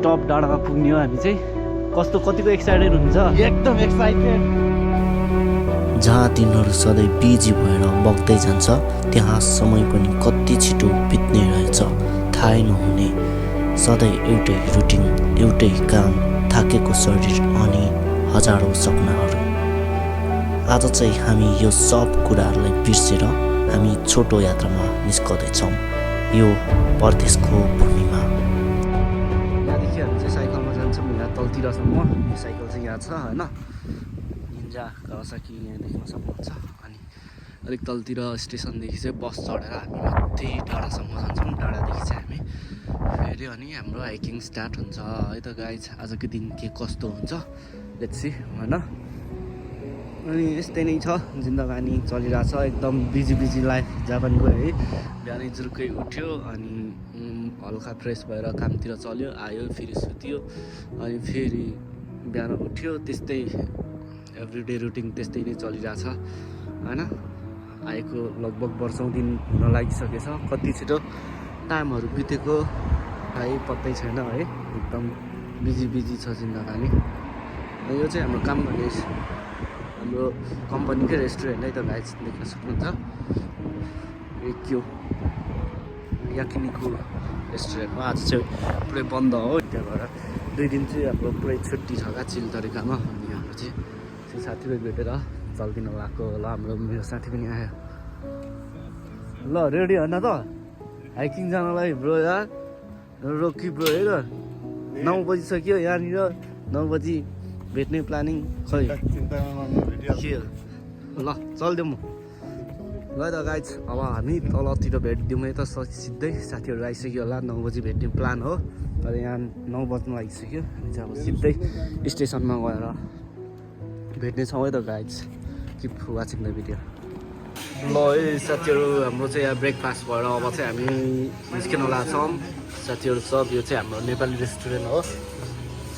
Top डाँडामा पुग्ने हो हामी चाहिँ। कतिको एक्साइटेड हुन्छ, एकदम एक्साइटेड। जहाँ दिनहरू सधैँ बिजी भएर बग्दै जान्छ त्यहाँ समय पनि कति छिटो बित्ने रहेछ थाहै नहुने। सधैँ एउटै रुटिन, एउटै काम, थाकेको शरीर अनि हजारौँ सपनाहरू। आज चाहिँ हामी यो सब कुराहरूलाई बिर्सेर हामी छोटो यात्रामा निस्कँदैछौँ यो परदेशको भूमिमा। यहाँदेखि हामी चाहिँ साइकलमा जान्छौँ यहाँ तलतिरसम्म। साइकल चाहिँ यहाँ छ होइन, निन्जा कावासाकी यहाँ देख्न सक्नुहुन्छ। अनि अलिक तलतिर स्टेसनदेखि चाहिँ बस चढेर हामी माथि डाँडासम्म जान्छौँ। डाँडादेखि चाहिँ हामी फेरि अनि हाम्रो हाइकिङ स्टार्ट हुन्छ है त गाइज। आजको दिन के कस्तो हुन्छ लेट्स सी होइन। अनि यस्तै नै छ जिन्दगानी चलिरहेछ, एकदम बिजी लाइफ जापानको है। बिहानै जुर्कै उठ्यो अनि हल्का फ्रेस भएर कामतिर चल्यो, आयो फेरि सुत्यो, अनि फेरि बिहान उठ्यो। त्यस्तै एभ्रिडे रुटिन त्यस्तै नै चलिरहेछ होइन। आएको लगभग वर्षौँ दिन हुन लागिसकेछ। कति छिटो टाइमहरू बितेको थाहै पत्तै छैन है। एकदम बिजी छ जिन्दगानी। यो चाहिँ हाम्रो काम गर्ने हाम्रो कम्पनीकै रेस्टुरेन्ट है त गाइज, देख्न सक्नुहुन्छ। याकिनिको रेस्टुरेन्ट हो। आज चाहिँ पुरै बन्द हो, त्यहाँ भएर 2 दिन चाहिँ हाम्रो पुरै छुट्टी छ क्या चिल तरिकामा। अनि हाम्रो चाहिँ साथीभाइ भेटेर चल्दिन लगाएको। ल हाम्रो मेरो साथी पनि आयो। ल रेडी होइन त हाइकिङ जानलाई ब्रो यार, रोकी ब्रो है त। 9 बजिसक्यो यहाँनिर, 9 बजी भेट्ने प्लानिङ खै के। ल चल्दिउँ म। ल त गाइज अब हामी तलतिर भेटिदिउँ है त सिधै। साथीहरू आइसक्यो होला, 9 बजी भेट्ने प्लान हो। तर यहाँ 9 बज्नु लागिसक्यो। हामी चाहिँ अब सिधै स्टेसनमा गएर भेट्नेछौँ है त guys. Keep watching the video. ल है साथीहरू, हाम्रो चाहिँ यहाँ ब्रेकफास्ट भएर अब चाहिँ हामी निस्किन लाग्छौँ साथीहरू सब। यो चाहिँ हाम्रो नेपाली रेस्टुरेन्ट हो।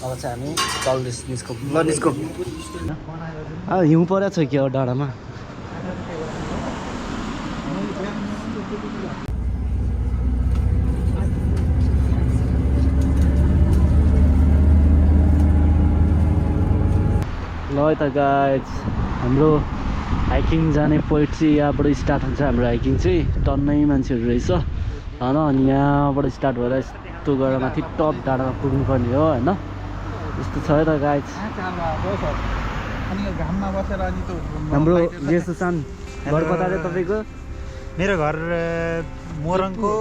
अब चाहिँ हामी चल्दैछ निस्कौँ। ल निस्कौँ। हिउँ परेको छ कि अब डाँडामा। ल है त गाइज, हाम्रो हाइकिङ जाने पोइन्ट चाहिँ यहाँबाट स्टार्ट हुन्छ। हाम्रो हाइकिङ चाहिँ टन्नै मान्छेहरू रहेछ होइन। अनि यहाँबाट स्टार्ट भएर यस्तो गरेर माथि टप डाँडामा पुग्नुपर्ने हो होइन। यस्तो छ है त गाइज। हाम्रो जेसुसान घर कता रे तपाईँको? मेरो घर मोरङको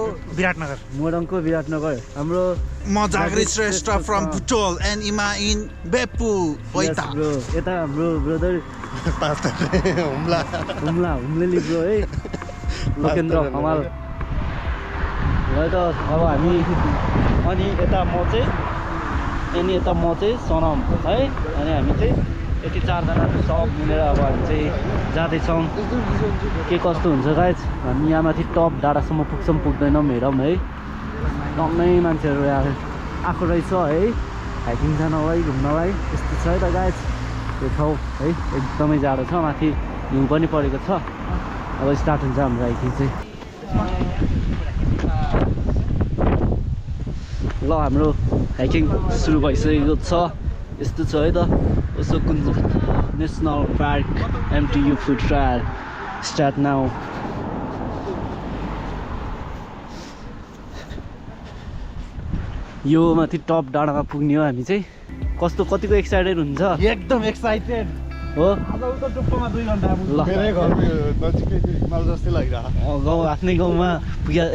विराटनगर। हाम्रो म जागृत श्रेष्ठ फ्रम पुटोल एन्ड इमा इन बेपु पैता। यता हाम्रो ब्रदर हुम्लेली ब्रो है, लोकेन्द्र हमाल। ल त अब हामी अनि यता म चाहिँ सनम है। अनि हामी चाहिँ यति 4 जना सब मिलेर अब हामी चाहिँ जाँदैछौँ। के कस्तो हुन्छ गाइज, हामी यहाँ माथि टप डाँडासम्म पुग्छौँ पुग्दैनौँ हेरौँ है। टन्नै मान्छेहरू आएको रहेछ है हाइकिङ जानलाई, घुम्नलाई। यस्तो छ है त गाइज यो ठाउँ है। एकदमै जाडो छ, माथि हिउँ पनि परेको छ। अब स्टार्ट हुन्छ हाम्रो हाइकिङ चाहिँ। ल हाम्रो हाइकिङ सुरु भइसकेको छ। यस्तो छ है त। उसो कुञ्ज national park MTU food trial start now. यो माथि टप डाँडामा पुग्ने हो हामी चाहिँ। कतिको एक्साइटेड हुन्छ, एकदम एक्साइटेड हो। आज उता टुप्पोमा 2 घण्टा ल गाउँ आफ्नै गाउँमा पुग्या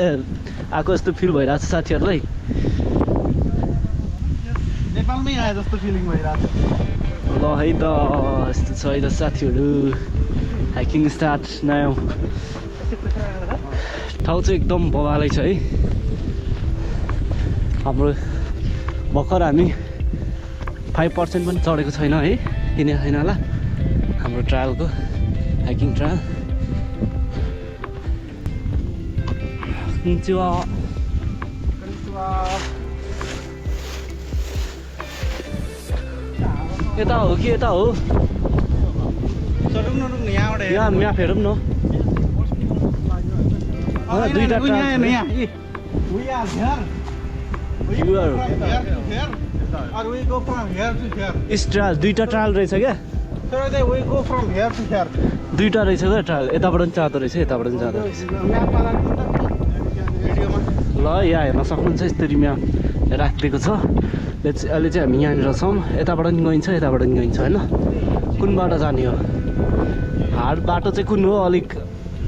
आएको जस्तो फिल भइरहेको छ साथीहरूलाई। नेपालमै आए जस्तो फिलिङ भइरहेको छ। ल है त यस्तो छ है त साथीहरू, हाइकिङ स्टार्ट नाउ। ठाउँ चाहिँ एकदम बवालै छ है। हाम्रो भर्खर हामी 5% पनि चढेको छैन है। किन छैन होला हाम्रो ट्रायलको हाइकिङ ट्रायल। यता हो कि यता हो? यहाँ फेरौँ न। 2टा trial. or we go from here to here. Trial दुईटा ट्रायल रहेछ क्या Sir, we go from here to here. दुईटा रहेछ क्या ट्रायल यताबाट पनि जाँदो रहेछ यताबाट पनि जाँदो रहेछ Map वाला भिडियोमा ल यहाँ हेर्न सक्नुहुन्छ यसरी म्याप राखिदिएको छ अहिले चाहिँ हामी यहाँनिर छौँ यताबाट पनि गइन्छ यताबाट पनि गइन्छ होइन कुन बाटो जाने हो हार्ड बाटो चाहिँ कुन हो अलिक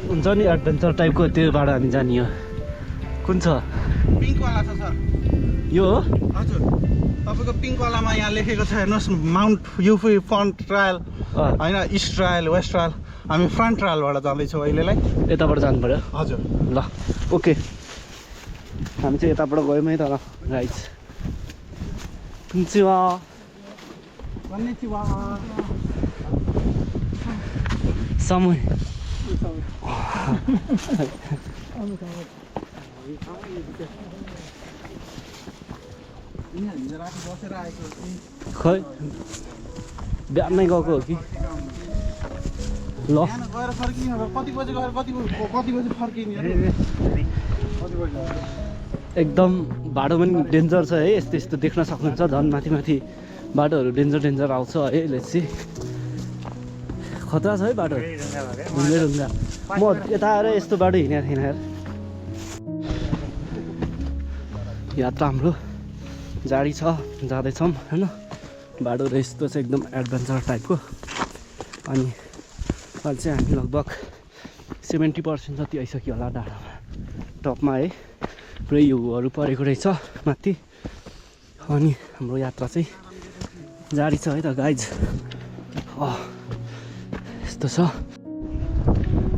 हुन्छ नि एडभेन्चर टाइपको त्यो बाटो हामी जाने हो कुन छ पिङ्क वाला छ सर यो हो हजुर तपाईको पिङ्क वालामा यहाँ लेखेको छ हेर्नुहोस् माउन्ट युफी फ्रन्ट ट्रायल होइन इस्ट ट्रायल वेस्ट ट्रायल हामी फ्रन्ट ट्रायलबाट जाँदैछौँ अहिलेलाई यताबाट जानु पर्यो हजुर ल ओके हामी चाहिँ यताबाट गयौँ है तर गाइज कुन चाहिँ समय खै बिहानै गएको हो कि ल गएर फर्किने कति बजे गएर कति बजे फर्किने एकदम बाटो पनि डेन्जर छ है यस्तो यस्तो देख्न सक्नुहुन्छ झन् माथि माथि बाटोहरू डेन्जर आउँछ है लेट्सी खतरा छ है बाटो ढुङ्गा म यता आएर यस्तो बाटो हिँडेको थिएन यार यात्रा हाम्रो जारी छ जाँदैछौँ होइन बाटो र यस्तो चाहिँ एकदम एडभेन्चर टाइपको अनि अहिले चाहिँ हामी लगभग 70% जति आइसक्यो होला डाँडामा टपमा है पुरै हिउँहरू परेको रहेछ माथि अनि हाम्रो यात्रा चाहिँ जारी छ है त गाइज यस्तो छ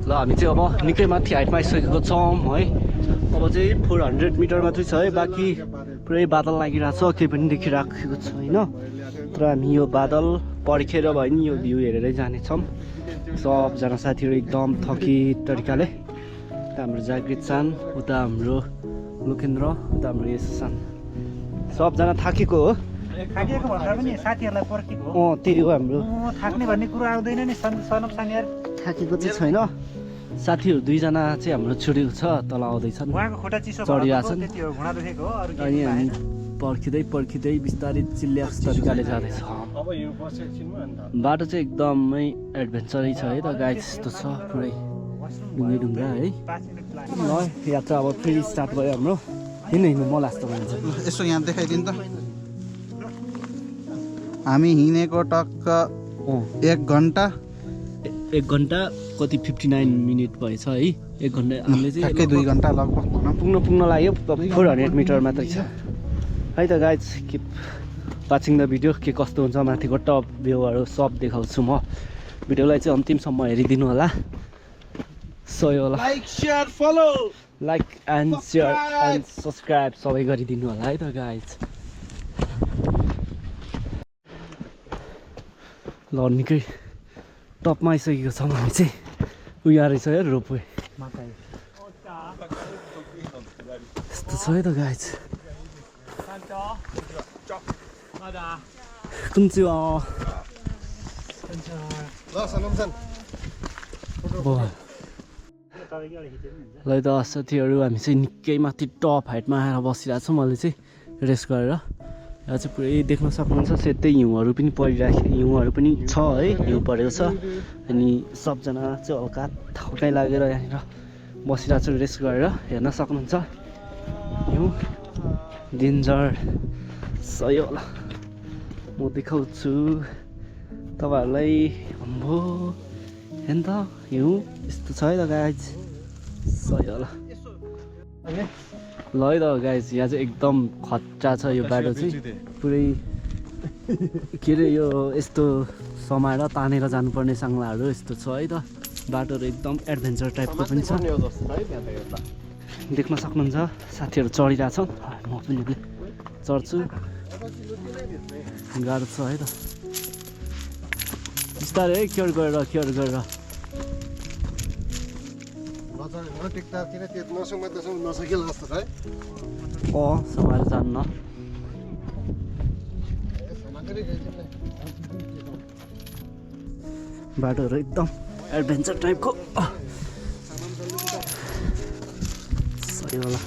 ल हामी चाहिँ अब निकै माथि हाइटमा आइसकेको छौँ है अब चाहिँ 400 मिटर मात्रै छ है बाँकी पुरै बादल लागिरहेको छ केही पनि देखिराखेको छैन तर हामी यो बादल पर्खेर भयो नि यो भ्यू हेरेरै जानेछौँ सबजना साथीहरू एकदम थकित तरिकाले उता हाम्रो जागृत सान उता हाम्रो लोकेन्द्र उता हाम्रो यसान सबजना थाकेको हो थाकिएको भन्दा पनि साथीहरूलाई पर्खेको त्यही हो हाम्रो थाक्ने भन्ने कुरा आउँदैन नि सनप सानीहरु थाकेको चाहिँ छैन साथीहरू दुईजना चाहिँ हाम्रो छुटेको छ तल आउँदैछन् उहाँको खुट्टा चिसो चढिरहेछन् त्यति हो घुँडा दुखेको हो अरु अनि हामी पर्खिँदै बिस्तारै चिल्ल्यास तरिकाले जाँदैछ बाटो चाहिँ एकदमै एडभेन्चरै छ है त गाइड यस्तो छ पुरै ढुङ्गा है 5 मिनेट लाग्यो ल यात्रा अब फेरि स्टार्ट भयो हाम्रो हिँड्नु म लास्ट भन्छ यसो यहाँ देखाइदिनु त हामी हिँडेको टक्क 1 घन्टा 1 घन्टा कति 59 मिनट भएछ है 1 घन्टा हामीले चाहिँ ठ्याक्कै 2 घन्टा लगभग भनौँ पुग्न लाग्यो 400 मिटर मात्रै छ है त guys keep watching the video के कस्तो हुन्छ माथिको टप भ्यूहरू सब देखाउँछु म भिडियोलाई चाहिँ अन्तिमसम्म हेरिदिनु होला सही होला like share follow like and share and subscribe सबै गरिदिनु होला है त गाइज ल निकै टपमा आइसकेको छौँ हामी चाहिँ उयो रहेछ है रोपवे यस्तो छ है त गाइज कुन चाहिँ ल त साथीहरू हामी चाहिँ निकै माथि टप हाइटमा आएर बसिरहेको छौँ मैले चाहिँ रेस्ट गरेर यहाँ चाहिँ पुरै देख्न सक्नुहुन्छ सेतै हिउँहरू पनि हिउँहरू पनि छ है हिउँ परेको छ अनि सबजना चाहिँ हल्का थकाइ लागेर यहाँनिर बसिरहेको छु रेस्ट गरेर हेर्न सक्नुहुन्छ हिउँ डेन्जर सही होला म देखाउँछु तपाईँहरूलाई अम्बो हेर्नु त हिउँ यस्तो छ है त गाइज सही होला ल है त गाइज यहाँ चाहिँ एकदम खच्चा छ यो बाटो चाहिँ पुरै के अरे यो यस्तो समाएर तानेर जानुपर्ने साङ्लाहरू यस्तो छ है त बाटोहरू एकदम एडभेन्चर टाइपको पनि छ देख्न सक्नुहुन्छ साथीहरू चढिरहेछ म पनि चढ्छु गाह्रो छ है त बिस्तारै है केयर गरेर समाएर जान्न बाटोहरू एकदम एडभेन्चर टाइपको सही होला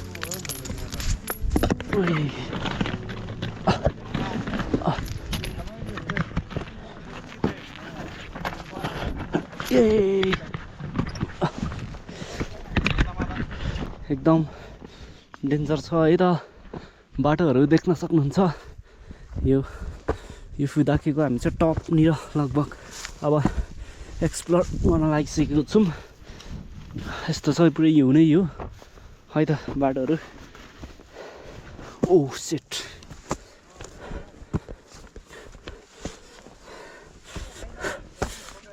एकदम डेन्जर छ है त बाटोहरू देख्न सक्नुहुन्छ यो फुदाकेको हामी चाहिँ टपनिर लगभग अब एक्सप्लोर गर्न लागिसकेको छौँ यस्तो छ पुरै हिउँ नै हिउँ है त बाटोहरू ओ सेट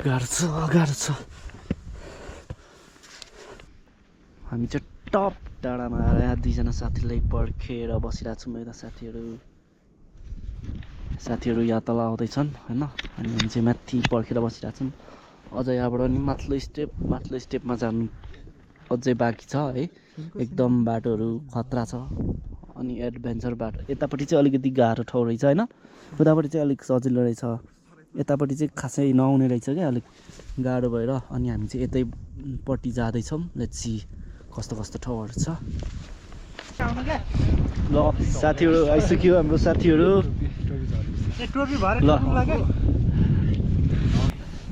गाह्रो छ हामी चाहिँ टप डाँडामा आएर दुईजना साथीलाई पर्खेर बसिरहेको छौँ यता साथीहरू यहाँ तल आउँदैछन् होइन अनि हामी चाहिँ माथि पर्खेर बसिरहेको छौँ अझ यहाँबाट नि माथिल्लो स्टेपमा जानु अझै बाँकी छ है एकदम बाटोहरू खतरा छ अनि एडभेन्चर बाटो यतापट्टि चाहिँ अलिकति गाह्रो ठाउँ रहेछ होइन उतापट्टि चाहिँ अलिक सजिलो रहेछ यतापट्टि चाहिँ खासै नआउने रहेछ क्या अलिक गाह्रो भएर अनि हामी चाहिँ यतैपट्टि जाँदैछौँ लेट्स सी कस्तो ठाउँहरू छ ल साथीहरू आइसक्यो हाम्रो साथीहरू ल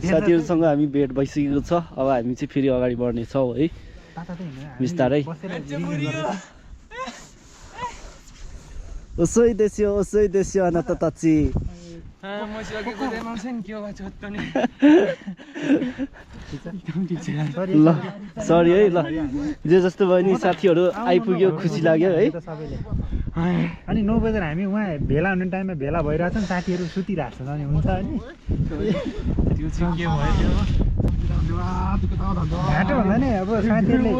साथीहरूसँग हामी भेट भइसकेको छ अब हामी चाहिँ फेरि अगाडि बढ्नेछौँ है बिस्तारै ओसै देश्यो अनाताची ल सरी है ल जे जस्तो भयो नि साथीहरू आइपुग्यो खुसी लाग्यो है अनि 9 बजेर हामी उहाँ भेला हुने टाइममा भेला भइरहेछ नि साथीहरू सुतिरहेको छ नि हुन्छ अनि त्यो चाहिँ के भयो घाटो भन्दा नि अब साथीहरूले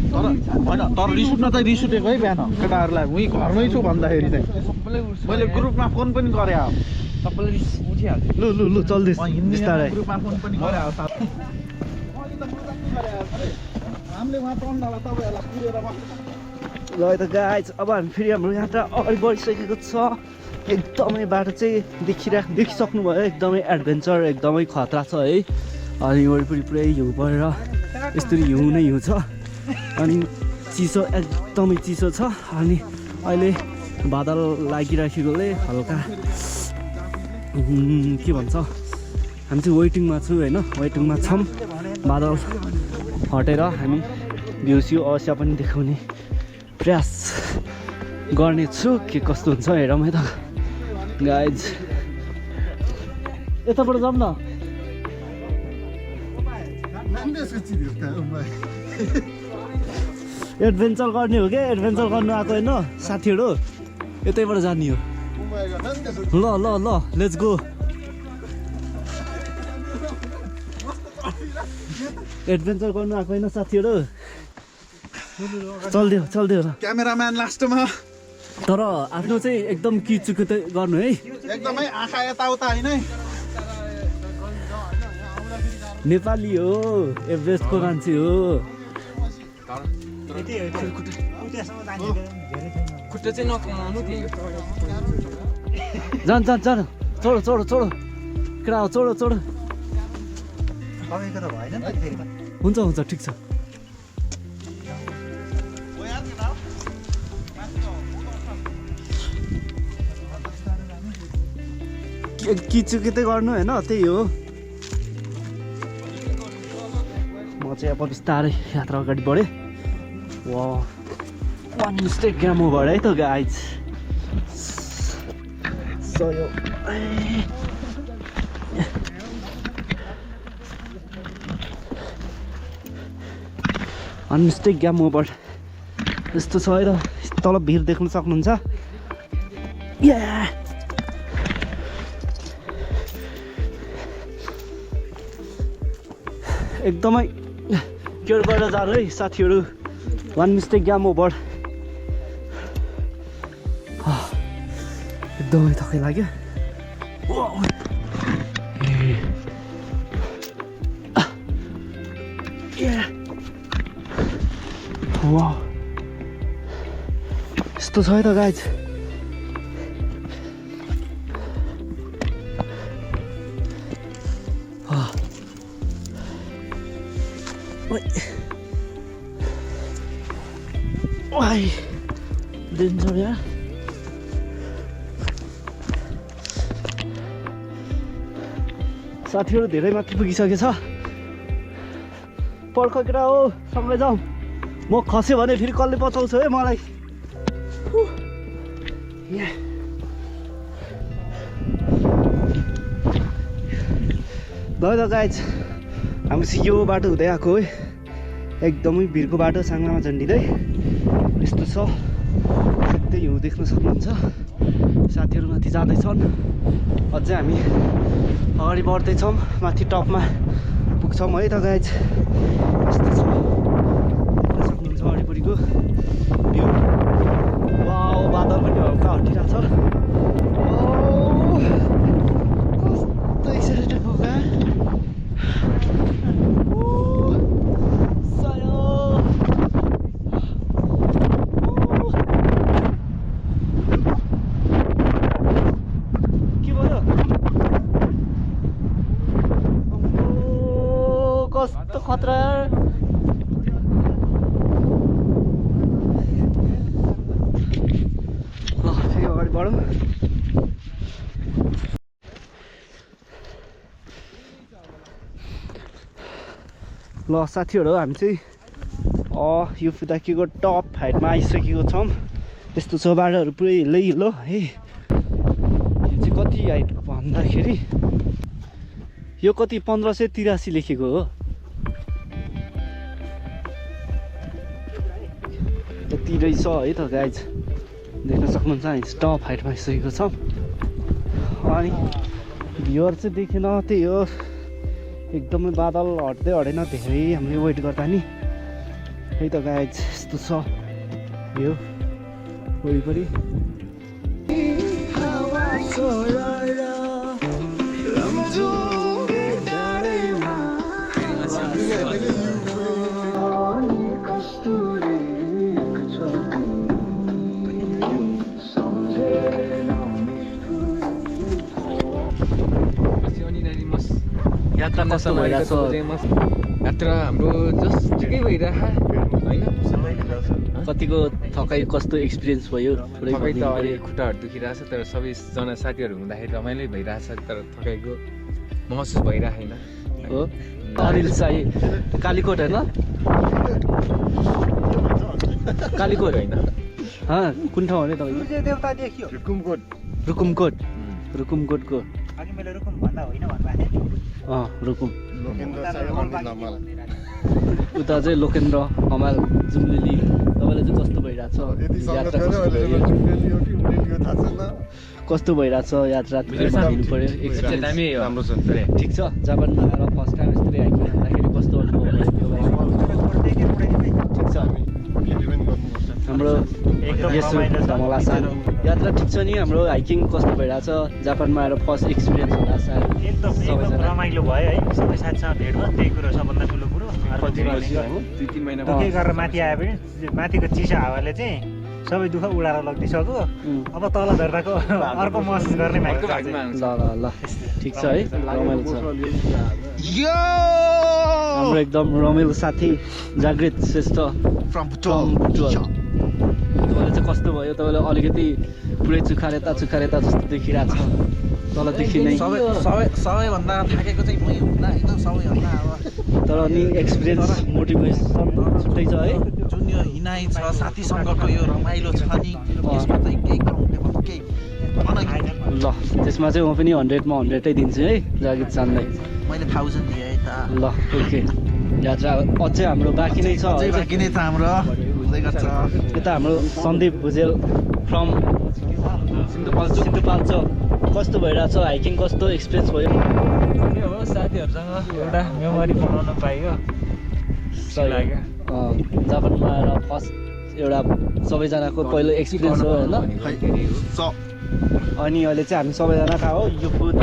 तर रिस उठ्न चाहिँ रिस उठेको है बिहान केटाहरूलाई उहीँ घरमै छु भन्दाखेरि चाहिँ मैले ग्रुपमा फोन पनि गरेँ अब सबैले रिस उठिहाल्छ लु चल्दैछ बिस्तारै ग्रुपमा फोन पनि गरेँ अब हामीले उहाँ टन्डालाई तपाईँहरूलाई पुरेर ल त गाइज अब हामी फेरि हाम्रो यात्रा अगाडि बढिसकेको छ एकदमै बाटो चाहिँ देखिसक्नुभयो एकदमै एडभेन्चर एकदमै खतरा छ है अनि वरिपरि पुरै हिउँ परेर यस्तरी हिउँ नै हिउँ छ अनि चिसो एकदमै चिसो छ अनि अहिले बादल लागिराखेकोले हल्का के भन्छ हामी चाहिँ वेटिङमा छु होइन वेटिङमा छौँ बादल हटेर हामी भ्यू अवश्य पनि देखाउने प्रयास गर्नेछु के कस्तो हुन्छ हेरौँ है त गाइज यताबाट जाऊँ न एडभेन्चर गर्ने हो क्या एडभेन्चर गर्नु आएको होइन साथीहरू यतैबाट जाने हो ल लेट्स गो एडभेन्चर गर्नु आएको होइन साथीहरू चल्दियो ल क्यामेराम्यान लास्टमा तर आफ्नो चाहिँ एकदम किचुको त गर्नु है एकदमै आँखा यताउता होइन है नेपाली हो एभरेस्टको मान्छे हो जान चढ केटा चढ हुन्छ ठिक छ किचुकितै गर्नु होइन त्यही हो म चाहिँ अब बिस्तारै यात्रा अगाडि बढेँ वान मिस्टेक ग्यामो भयो है त गाइज अनमिस्टेक ग्याम ओभर यस्तो छ है त तल भिर देख्न सक्नुहुन्छ एकदमै केयर गरेर जानु है साथीहरू वान मिस्टेक ग्याम ओभर एकदमै थकै लाग्यो यस्तो छ है त गाइज डेन्जर यार साथीहरू धेरै माथि पुगिसकेछ पर्ख केटा हो सँगै जाउँ म खस्यो भने फेरि कसले बचाउँछ है मलाई ल गाइज हामी यो बाटो हुँदै आएको है एकदमै भिरको बाटो साङ्लामा झन्डिँदै यस्तो छ सिधै हिउँ देख्न सक्नुहुन्छ साथीहरू माथि जाँदैछन् अझै हामी अगाडि बढ्दैछौँ माथि टपमा पुग्छौँ है त गाइज यस्तो छ देख्न सक्नुहुन्छ वरिपरिको भ्यू वाउ बादल पनि हल्का हटिरहेछ कस्तो एक्साइटेड भएको कस्तो खतरा फेरि अगाडि बढौँ ल साथीहरू हामी चाहिँ यो फुताकीको टप हाइटमा आइसकेको छौँ यस्तो छ बाटोहरू पुरै हिलै हिलो है यो चाहिँ कति हाइट भन्दाखेरि यो कति 1583 लेखेको हो यति रहेछ है त गाइज देख्न सक्नुहुन्छ हामी टप हाइटमा आइसकेको छौँ अनि भ्यूहरू चाहिँ देखेन त्यही हो एकदमै बादल हट्दै हटेन धेरै हामीले वेट गर्दा नि है त गाइज यस्तो छ यो वरिपरि यात्रा कस्तो भइरहेछ यात्रा हाम्रो जस्ट ठिकै भइरहेछ होइन कतिको थकाइ कस्तो एक्सपिरियन्स भयो थकाइ त अहिले खुट्टाहरू दुखिरहेछ तर सबैजना साथीहरू हुँदाखेरि रमाइलो भइरहेछ तर थकाइको महसुस भइरहेन हो अनिल साई कालीकोट होइन कालीकोट होइन कुन ठाउँ हो नि तपाईँको देवता देखियो रुकुमकोट रुकुमकोटको अघि मैले रुकुम भन्दा होइन भन्नु रुकुम उता चाहिँ लोकेन्द्र हमाल जुम्लेली तपाईँलाई चाहिँ कस्तो भइरहेछ यात्रा कस्तो भइरहेछ यात्रा दिनु पऱ्यो राम्रो छ ठिक छ जापानमा आएर फर्स्ट टाइम यस्तै हाइकिङ गर्दाखेरि कस्तो अनुभव भयो ठिक छ हाम्रो धमला सान यात्रा ठिक छ नि हाम्रो हाइकिङ कस्तो भइरहेछ जापानमा आएर फर्स्ट एक्सपिरियन्स होला सायद एकदम रमाइलो भयो है सबै साथीसँग भेट भयो त्यही कुरो सबभन्दा ठुलो कुरो दुई तिन महिना दुःखै गरेर माथि आयो भने माथिको चिसो हावाले चाहिँ सबै दुःख उडाएर लगिदिइसक्यो अब तल झर्दाको अर्को महसुस गर्ने भएको छ ल ठिक छ है रमाइलो छ हाम्रो एकदम रमाइलो साथी जागृत श्रेष्ठ From तपाईँलाई चाहिँ कस्तो भयो तपाईँलाई अलिकति पुरै चुखारेता जस्तो देखिरहेको छ तलदेखि नै सबैभन्दा थाकेको चाहिँ मै हुँदा होइन सबैभन्दा अब तर अनि एक्सपिरियन्स मोटिभेसन छुट्टै छ है जुन यो हिँडाइ छ साथीसँगको यो रमाइलो छ नि यसमा चाहिँ केही काउन्टेबल केही ल त्यसमा चाहिँ म पनि 100 मा 100 दिन्छु है जागृत चान्दै मैले 1000 दिएँ है त ल ओके यात्रा अझै हाम्रो बाँकी नै छ अझै बाँकी नै छ हाम्रो हुँदै गर्छ यता हाम्रो सन्दीप भुजेल फ्रम सिन्धुपाल्चोक कस्तो भइरहेछ हाइकिङ कस्तो एक्सपिरियन्स भयो के हो साथीहरूसँग एउटा मेमोरी बनाउन पाइयो लाग्यो जापानमा आएर फर्स्ट एउटा सबैजनाको पहिलो एक्सपिरियन्स हो होइन अनि अहिले चाहिँ हामी सबैजना कहाँ हो यो फुड